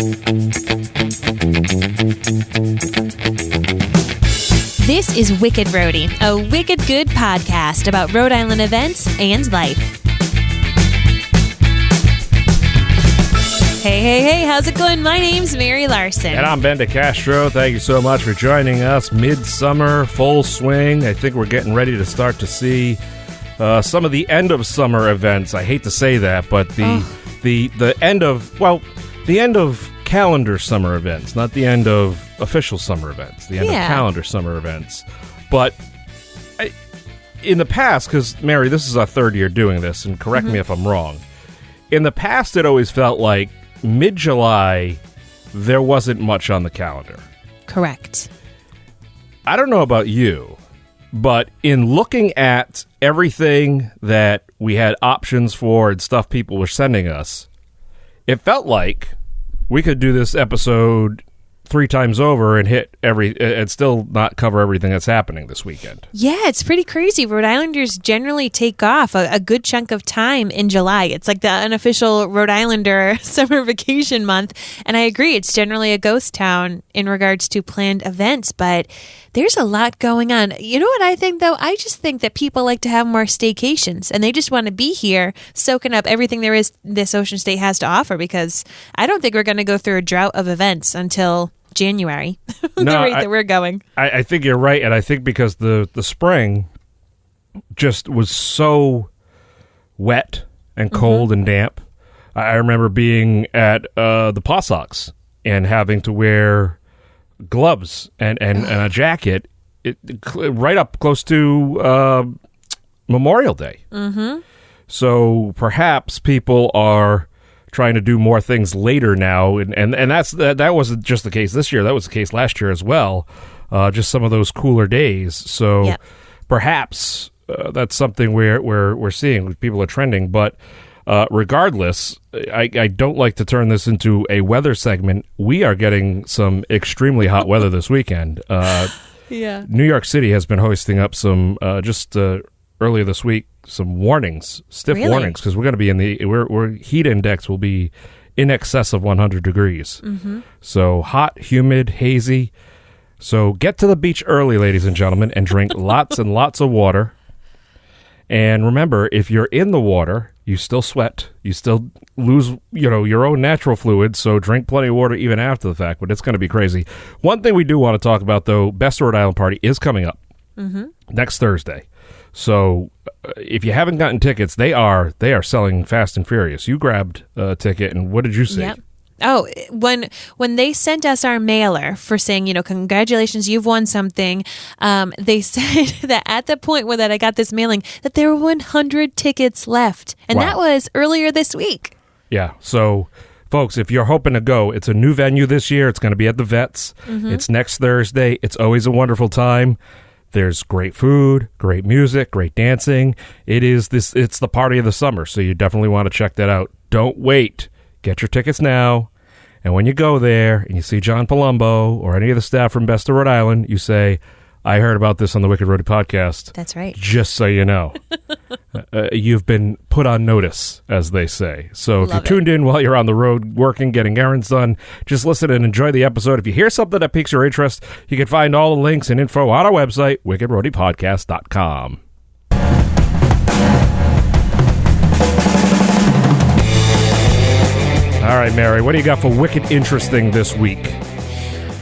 This is Wicked Rhody, a wicked good podcast about Rhode Island events and life. Hey, how's it going? My name's Mary Larson. And I'm Ben DeCastro. Thank you so much for joining us. Midsummer, full swing. I think we're getting ready to start to see some of the end of summer events. I hate to say that, but the end of calendar summer events, not the end of official summer events, the end of calendar summer events. But in the past, because Mary, this is our third year doing this, and correct me if I'm wrong, in the past it always felt like mid-July there wasn't much on the calendar. Correct. I don't know about you, but in looking at everything that we had options for and stuff people were sending us, it felt like we could do this episode 3 times over and hit and still not cover everything that's happening this weekend. Yeah, it's pretty crazy. Rhode Islanders generally take off a good chunk of time in July. It's like the unofficial Rhode Islander summer vacation month. And I agree, it's generally a ghost town in regards to planned events, but there's a lot going on. You know what I think, though? I just think that people like to have more staycations, and they just want to be here soaking up everything there is this Ocean State has to offer, because I don't think we're going to go through a drought of events until January, the rate that we're going. I think you're right, and I think because the spring just was so wet and cold and damp. I remember being at the Paw Sox and having to wear gloves and a jacket right up close to Memorial Day. So perhaps people are trying to do more things later now, and that wasn't just the case this year. That was the case last year as well. Just some of those cooler days. So perhaps that's something we're seeing. People are trending, but regardless, I don't like to turn this into a weather segment. We are getting some extremely hot weather this weekend. New York City has been hoisting up some earlier this week, some warnings, stiff warnings, because we're going to be in we're heat index will be in excess of 100 degrees. So hot, humid, hazy. So get to the beach early, ladies and gentlemen, and drink lots and lots of water. And remember, if you're in the water, you still sweat. You still lose, your own natural fluids. So drink plenty of water even after the fact. But it's going to be crazy. One thing we do want to talk about, though, Best of Rhode Island Party is coming up next Thursday. So if you haven't gotten tickets, they are selling fast and furious. You grabbed a ticket, and what did you see? Yep. Oh, when they sent us our mailer for saying, congratulations, you've won something, they said that at the point where that I got this mailing, that there were 100 tickets left. And that was earlier this week. Yeah. So, folks, if you're hoping to go, it's a new venue this year. It's going to be at the Vets. It's next Thursday. It's always a wonderful time. There's great food, great music, great dancing. It's the party of the summer, so you definitely want to check that out. Don't wait. Get your tickets now. And when you go there and you see John Palumbo or any of the staff from Best of Rhode Island, you say, I heard about this on the Wicked Rhody podcast. That's right. Just so you know. You've been put on notice, as they say. So if you're tuned in while you're on the road working, getting errands done, just listen and enjoy the episode. If you hear something that piques your interest, you can find all the links and info on our website, wickedrodypodcast.com. All right, Mary, what do you got for Wicked Interesting this week?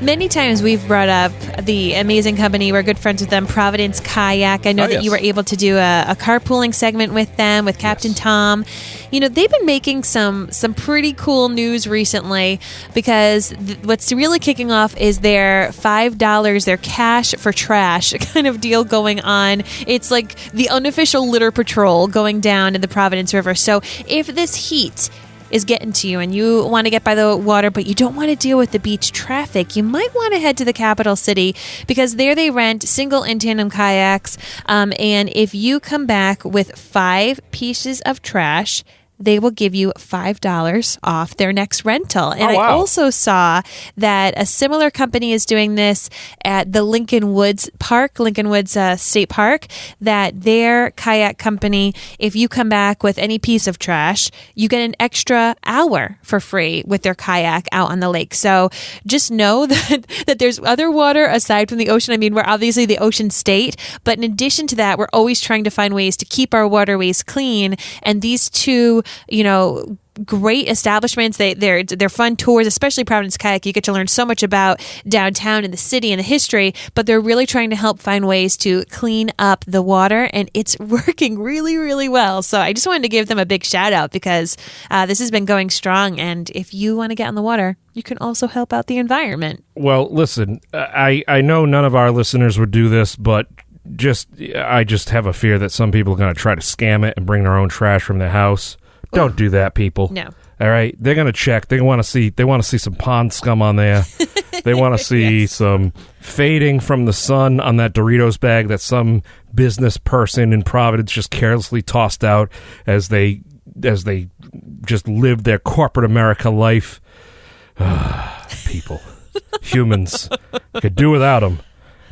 Many times we've brought up the amazing company. We're good friends with them, Providence Kayak. I know that you were able to do a carpooling segment with them, with Captain Tom. They've been making some pretty cool news recently, because what's really kicking off is their $5, their cash for trash kind of deal going on. It's like the unofficial litter patrol going down in the Providence River. So if this heat is getting to you and you want to get by the water, but you don't want to deal with the beach traffic, you might want to head to the capital city, because there they rent single and tandem kayaks. And if you come back with 5 pieces of trash, they will give you $5 off their next rental. And wow. I also saw that a similar company is doing this at the Lincoln Woods State Park, that their kayak company, if you come back with any piece of trash, you get an extra hour for free with their kayak out on the lake. So just know that there's other water aside from the ocean. I mean, we're obviously the ocean state, but in addition to that, we're always trying to find ways to keep our waterways clean. And these two, great establishments. They're fun tours, especially Providence Kayak. You get to learn so much about downtown and the city and the history, but they're really trying to help find ways to clean up the water, and it's working really, really well. So I just wanted to give them a big shout out because this has been going strong, and if you want to get on the water, you can also help out the environment. Well, listen, I know none of our listeners would do this, but I just have a fear that some people are going to try to scam it and bring their own trash from their house. Don't do that, people. No. All right, they're going to check. They want to see some pond scum on there. They want to see some fading from the sun on that Doritos bag that some business person in Providence just carelessly tossed out as they just lived their corporate America life. People, humans, could do without them.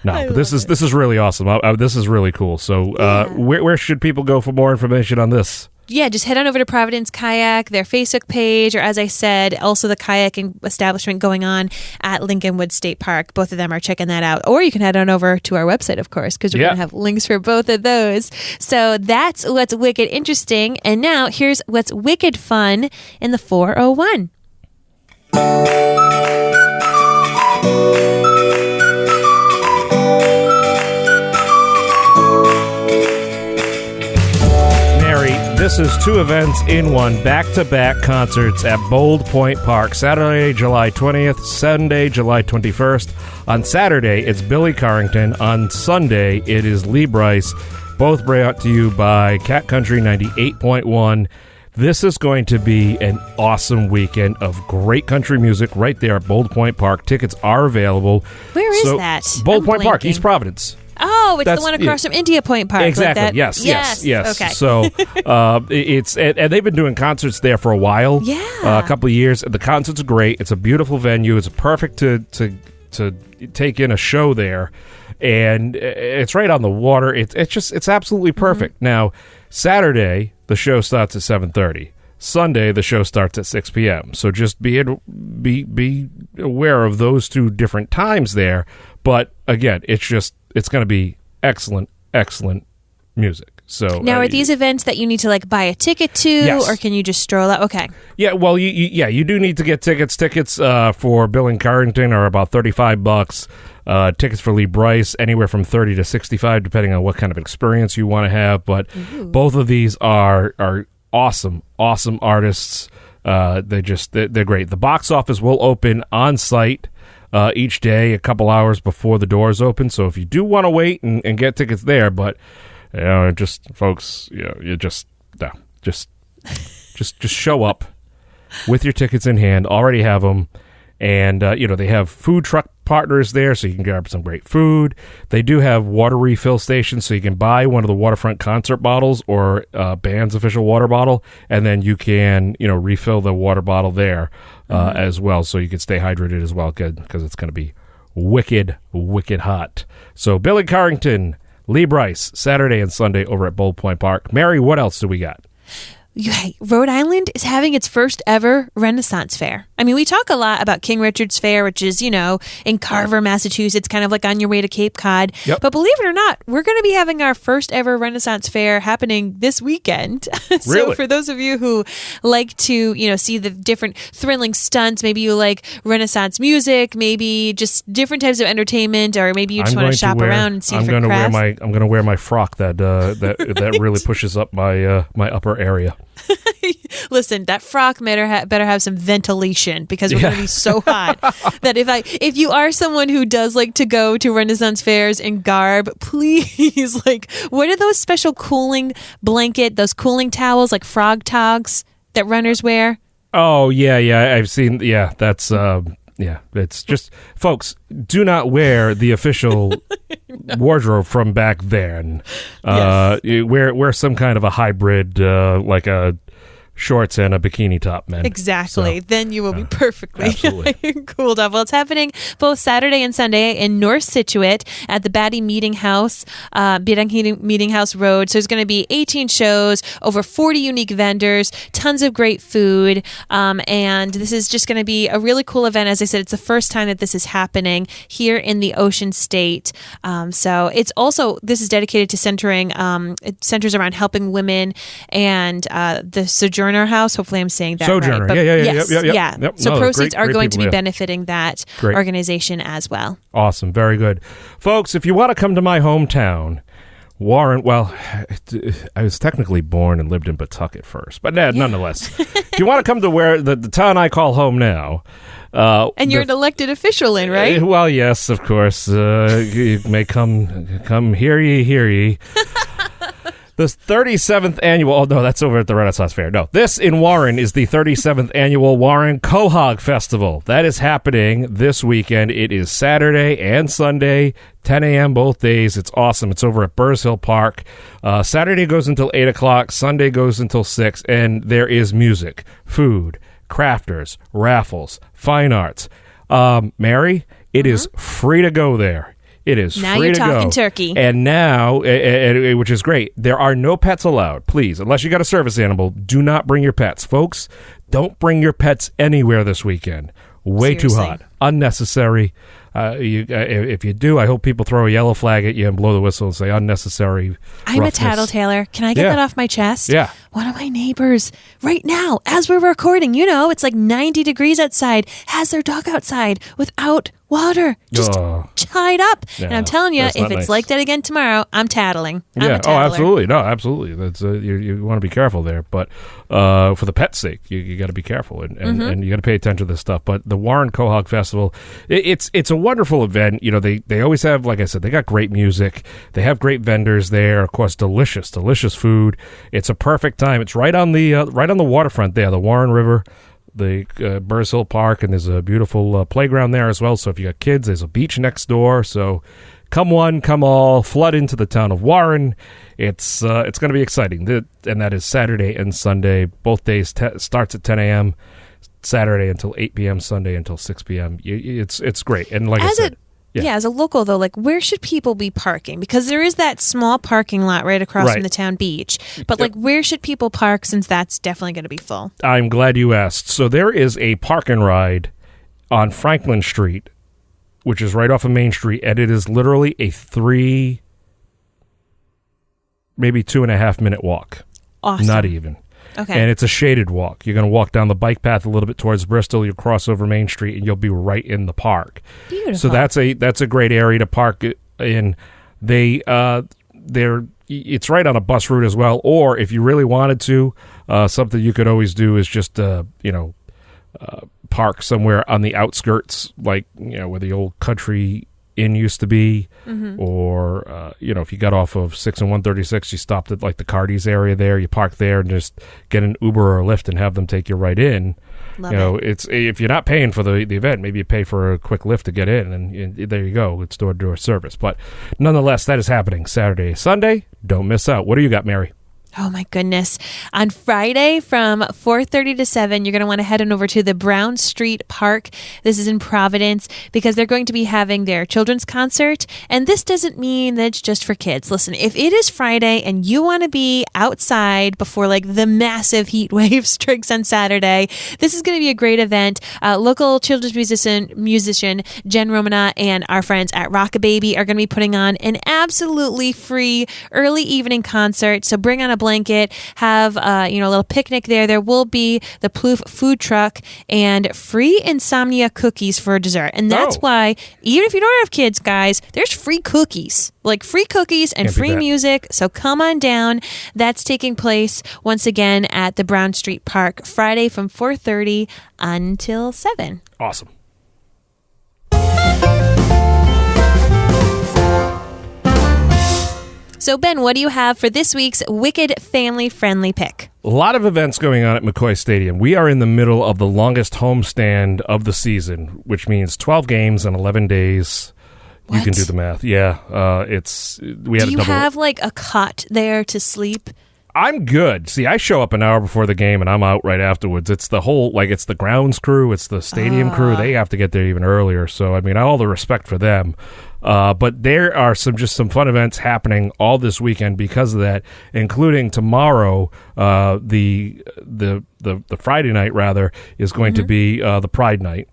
No, but this is really awesome. This is really cool. So, where should people go for more information on this? Yeah, just head on over to Providence Kayak, their Facebook page, or as I said, also the kayaking establishment going on at Lincoln Woods State Park. Both of them are checking that out. Or you can head on over to our website, of course, because we're going to have links for both of those. So that's what's wicked interesting. And now here's what's wicked fun in the 401. This is two events in one, back-to-back concerts at Bold Point Park, Saturday, July 20th, Sunday, July 21st. On Saturday, it's Billy Currington. On Sunday, it is Lee Brice, both brought to you by Cat Country 98.1. This is going to be an awesome weekend of great country music right there at Bold Point Park. Tickets are available. Where is that? Bold Point Park, East Providence. Oh, it's the one across from India Point Park. Exactly. Like that? Yes. Okay. So it's and they've been doing concerts there for a while. Yeah. A couple of years. The concerts are great. It's a beautiful venue. It's perfect to take in a show there, and it's right on the water. It's absolutely perfect. Mm-hmm. Now, Saturday the show starts at 7:30. Sunday the show starts at 6 p.m. So just be aware of those two different times there. But again, it's going to be excellent music. So now, are these events that you need to buy a ticket to, yes. or can you just stroll out? Okay. Yeah, well, you do need to get tickets. Tickets for Bill and Currington are about $35. Tickets for Lee Brice anywhere from $30 to $65, depending on what kind of experience you want to have. But both of these are awesome artists. They're great. The box office will open on site each day a couple hours before the doors open. So if you do want to wait and get tickets there, but folks, you just show up with your tickets in hand. Already have them, and they have food truck partners there, so you can grab some great food. They do have water refill stations, so you can buy one of the Waterfront concert bottles or band's official water bottle, and then you can refill the water bottle there as well, so you can stay hydrated as well, because it's going to be wicked hot. So Billy Currington, Lee Brice, Saturday and Sunday over at Bold Point Park. Mary, what else do we got? Rhode Island is having its first ever Renaissance Fair. I mean, we talk a lot about King Richard's Fair, which is, in Carver, Massachusetts, kind of like on your way to Cape Cod. Yep. But believe it or not, we're going to be having our first ever Renaissance Fair happening this weekend. So really? For those of you who like to, see the different thrilling stunts, maybe you like Renaissance music, maybe just different types of entertainment, or maybe you just want to shop around and see different crafts. I'm going to wear my frock that really pushes up my upper area. Listen, that frock better have some ventilation, because we're going to be so hot that if you are someone who does like to go to Renaissance fairs in garb, please, what are those special cooling those cooling towels, like frog togs that runners wear? Oh, yeah, I've seen, that's, it's just, folks, do not wear the official wardrobe from back then. Yes. Wear some kind of a hybrid, like a shorts and a bikini top, men. Exactly. So, then you will be perfectly cooled off. Well, it's happening both Saturday and Sunday in North Scituate at the Batty Meeting House, Meeting House Road. So there's going to be 18 shows, over 40 unique vendors, tons of great food, and this is just going to be a really cool event. As I said, it's the first time that this is happening here in the Ocean State. So it's also, this is dedicated to it centers around helping women and the Sojourner House. Hopefully I'm saying that Sojourner. Right. Yep. So proceeds are going to be benefiting that organization as well. Awesome. Very good. Folks, if you want to come to my hometown, Warren, well, I was technically born and lived in Pawtucket first, but nonetheless, if you want to come to where the town I call home now, and you're an elected official in, right? Well, yes, of course. You may come hear ye. The 37th annual, oh no, that's over at the Renaissance Fair. No, this in Warren is the 37th annual Warren Quahog Festival. That is happening this weekend. It is Saturday and Sunday, 10 a.m. both days. It's awesome. It's over at Burrs Hill Park. Saturday goes until 8 o'clock. Sunday goes until 6, and there is music, food, crafters, raffles, fine arts. Mary, it is free to go there. It is now free you're to talking go. turkey. And now, which is great, there are no pets allowed. Please, unless you got a service animal, do not bring your pets. Folks, don't bring your pets anywhere this weekend. Way too hot. Unnecessary. If you do, I hope people throw a yellow flag at you and blow the whistle and say unnecessary I'm roughness. a tattletailer. Can I get that off my chest? Yeah. One of my neighbors right now, as we're recording, it's like 90 degrees outside, has their dog outside without water, just tied up. Yeah, and I'm telling you, if it's nice like that again tomorrow, I'm tattling. I'm a tattler. Absolutely. No, absolutely. That's you want to be careful there. But for the pet's sake, you got to be careful and you got to pay attention to this stuff. But the Warren Quahog Festival, it's a wonderful event. They always have, like I said, they got great music. They have great vendors there. Of course, delicious food. It's a perfect time. It's right on the waterfront there, the Warren River, the Burrs Hill Park, and there's a beautiful playground there as well. So if you got kids, there's a beach next door. So come one, come all, flood into the town of Warren. It's going to be exciting, and that is Saturday and Sunday. Both days starts at 10 a.m. Saturday until 8 p.m. Sunday until 6 p.m. It's great, and like I said. Yeah, as a local, though, where should people be parking? Because there is that small parking lot right across from the town beach. But, where should people park, since that's definitely going to be full? I'm glad you asked. So there is a park and ride on Franklin Street, which is right off of Main Street, and it is literally a 3, maybe 2.5 minute walk. Awesome. Not even. Okay. And it's a shaded walk. You're going to walk down the bike path a little bit towards Bristol. You'll cross over Main Street, and you'll be right in the park. Beautiful. So that's a great area to park in. It's right on a bus route as well. Or if you really wanted to, something you could always do is just park somewhere on the outskirts, where the old country inn used to be, or if you got off of 6 and 136, you stopped at the Cardi's area there, you park there and just get an Uber or a Lyft and have them take you right in. It's if you're not paying for the event, maybe you pay for a quick Lyft to get in, and there you go, it's door-to-door service. But nonetheless, that is happening Saturday, Sunday. Don't miss out. What do you got, Mary? Oh, my goodness. On Friday from 4:30 to 7, you're going to want to head on over to the Brown Street Park. This is in Providence, because they're going to be having their children's concert. And this doesn't mean that it's just for kids. Listen, if it is Friday and you want to be outside before the massive heat wave strikes on Saturday, this is going to be a great event. Local children's musician Jen Romana and our friends at Rockababy are going to be putting on an absolutely free early evening concert. So bring on a blanket, have a little picnic there. There will be the Plouffe food truck and free insomnia cookies for dessert. And that's why, even if you don't have kids, guys, there's free cookies. Free cookies and free music. So come on down. That's taking place once again at the Brown Street Park, Friday from 4:30 until 7. Awesome. So, Ben, what do you have for this week's Wicked Family Friendly pick? A lot of events going on at McCoy Stadium. We are in the middle of the longest homestand of the season, which means 12 games and 11 days. What? You can do the math. Yeah, Do you have a cot there to sleep? I'm good. See, I show up an hour before the game and I'm out right afterwards. It's the whole, like, it's the grounds crew, it's the stadium crew. They have to get there even earlier. So, I mean, all the respect for them. But there are some fun events happening all this weekend because of that, including tomorrow. The Friday night rather is going to be the Pride night.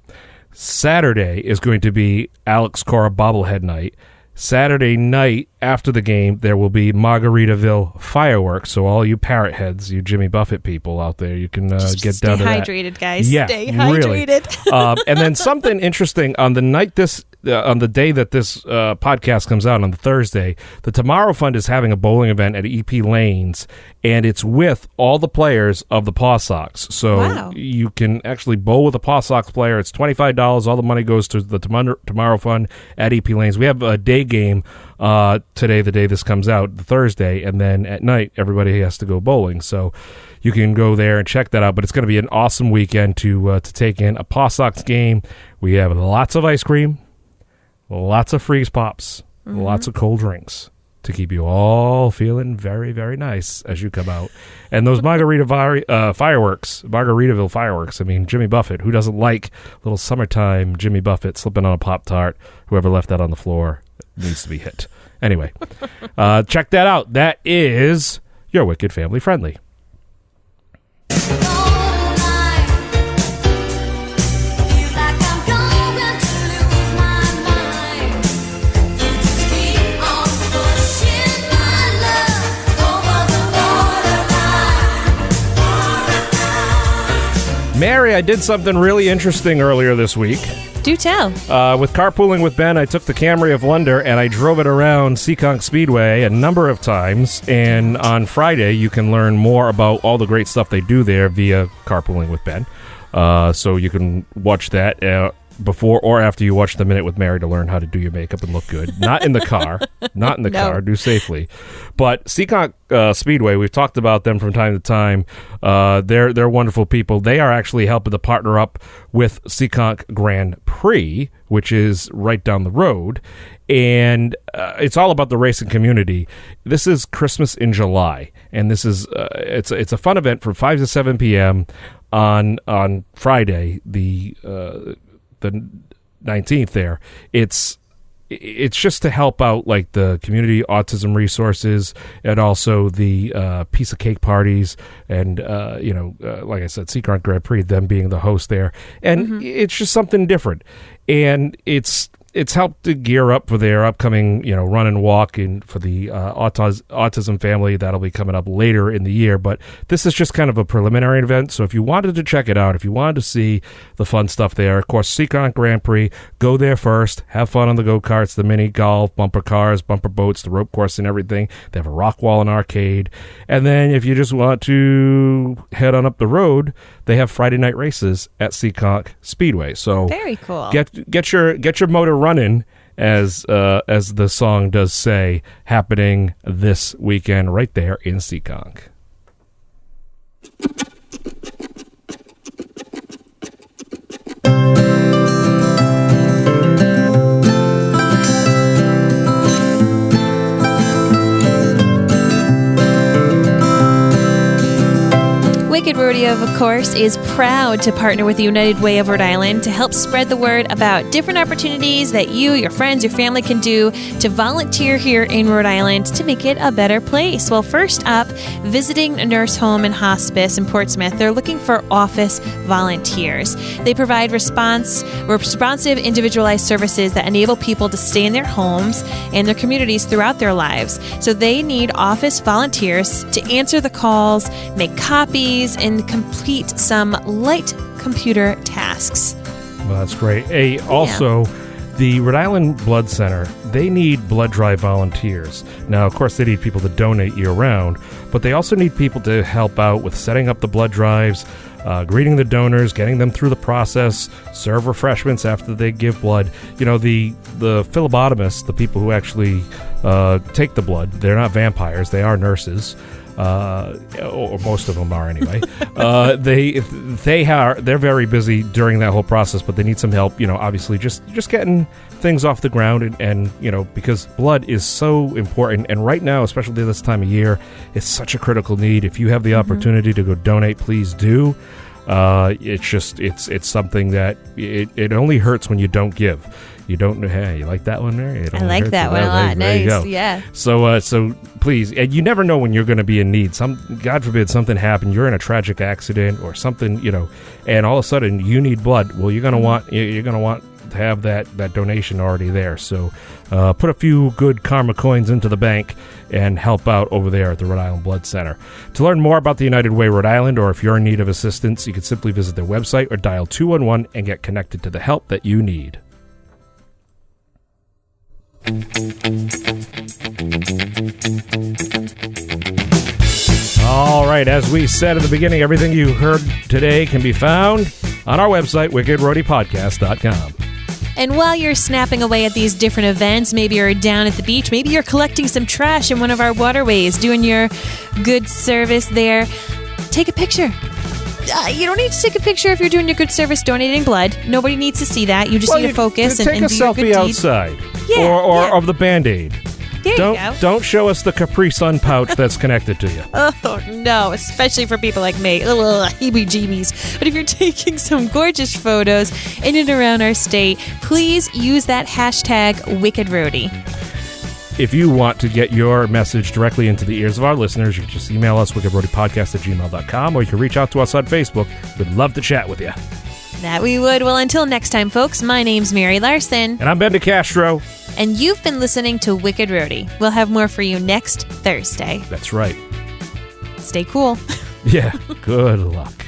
Saturday is going to be Alex Cora bobblehead night. Saturday night after the game, there will be Margaritaville fireworks. So all you parrot heads, you Jimmy Buffett people out there, you can get down to that. Stay hydrated, guys. Yeah, stay hydrated. Really. And then something interesting on the night on the day that this podcast comes out, on the Thursday, the Tomorrow Fund is having a bowling event at EP Lanes, and it's with all the players of the Paw Sox. So you can actually bowl with a Paw Sox player. It's $25. All the money goes to the Tomorrow Fund at EP Lanes. We have a day game today, the day this comes out, the Thursday, and then at night, everybody has to go bowling. So you can go there and check that out. But it's going to be an awesome weekend to take in a Paw Sox game. We have lots of ice cream, lots of freeze pops, lots of cold drinks to keep you all feeling very, very nice as you come out. And those Margaritaville fireworks, I mean, Jimmy Buffett, who doesn't like little summertime Jimmy Buffett slipping on a Pop-Tart? Whoever left that on the floor needs to be hit. Anyway, check that out. That is your Wicked Family Friendly. Mary, I did something really interesting earlier this week. Do tell. With Carpooling with Ben, I took the Camry of Wonder and I drove it around Seekonk Speedway a number of times. And on Friday, you can learn more about all the great stuff they do there via Carpooling with Ben. So you can watch that before or after you watch The Minute with Mary to learn how to do your makeup and look good. Not in the car. Not in the car. Do safely. But Seekonk Speedway, we've talked about them from time to time. They're wonderful people. They are actually helping to partner up with Seekonk Grand Prix, which is right down the road. And it's all about the racing community. This is Christmas in July. And this is it's a fun event from 5 to 7 p.m. on Friday, the 19th there. It's just to help out like the community autism resources and also the piece of cake parties and like I said, Seekonk Grand Prix, them being the host there, and it's just something different, and it's helped to gear up for their upcoming, run and walk for the autism family. That'll be coming up later in the year. But this is just kind of a preliminary event. So if you wanted to check it out, if you wanted to see the fun stuff there, of course, Seekonk Grand Prix, go there first. Have fun on the go-karts, the mini golf, bumper cars, bumper boats, the rope course and everything. They have a rock wall and arcade. And then if you just want to head on up the road, they have Friday night races at Seekonk Speedway. So very cool. Get your motor running, as the song does say, happening this weekend right there in Seekonk. Wicked Rodeo, of course, is proud to partner with the United Way of Rhode Island to help spread the word about different opportunities that you, your friends, your family can do to volunteer here in Rhode Island to make it a better place. Well, first up, visiting a nurse home and hospice in Portsmouth. They're looking for office volunteers. They provide responsive, individualized services that enable people to stay in their homes and their communities throughout their lives. So they need office volunteers to answer the calls, make copies, and complete some light computer tasks. Well, that's great. The Rhode Island Blood Center, they need blood drive volunteers. Now, of course, they need people to donate year-round, but they also need people to help out with setting up the blood drives, greeting the donors, getting them through the process, serve refreshments after they give blood. The phlebotomists, the people who actually take the blood, they're not vampires, they are nurses. or most of them are anyway. They're very busy during that whole process, but they need some help. Obviously, just getting things off the ground, and because blood is so important, and right now, especially this time of year, it's such a critical need. If you have the opportunity to go donate, please do. It's something that it only hurts when you don't give. You don't know. Hey, you like that one, Mary? I like that one a lot. Nice. Yeah. So please, and you never know when you're going to be in need. God forbid, something happened. You're in a tragic accident or something, and all of a sudden you need blood. Well, you're going to want to have that donation already there. So put a few good karma coins into the bank and help out over there at the Rhode Island Blood Center. To learn more about the United Way Rhode Island, or if you're in need of assistance, you can simply visit their website or dial 211 and get connected to the help that you need. All right, as we said at the beginning, everything you heard today can be found on our website, wickedrodypodcast.com. And while you're snapping away at these different events, maybe you're down at the beach, maybe you're collecting some trash in one of our waterways, doing your good service there, take a picture. You don't need to take a picture if you're doing your good service donating blood. Nobody needs to see that. You just need to focus and do your good deed. Take a selfie outside. Yeah, of the Band-Aid. There you go. Don't show us the Capri Sun pouch that's connected to you. Oh, no, especially for people like me. Heebie-jeebies. But if you're taking some gorgeous photos in and around our state, please use that hashtag WickedRhody. If you want to get your message directly into the ears of our listeners, you can just email us, wickedrodypodcast@gmail.com, or you can reach out to us on Facebook. We'd love to chat with you. That we would. Well, until next time, folks, my name's Mary Larson. And I'm Ben DeCastro. And you've been listening to Wicked Rhody. We'll have more for you next Thursday. That's right. Stay cool. Yeah, good luck.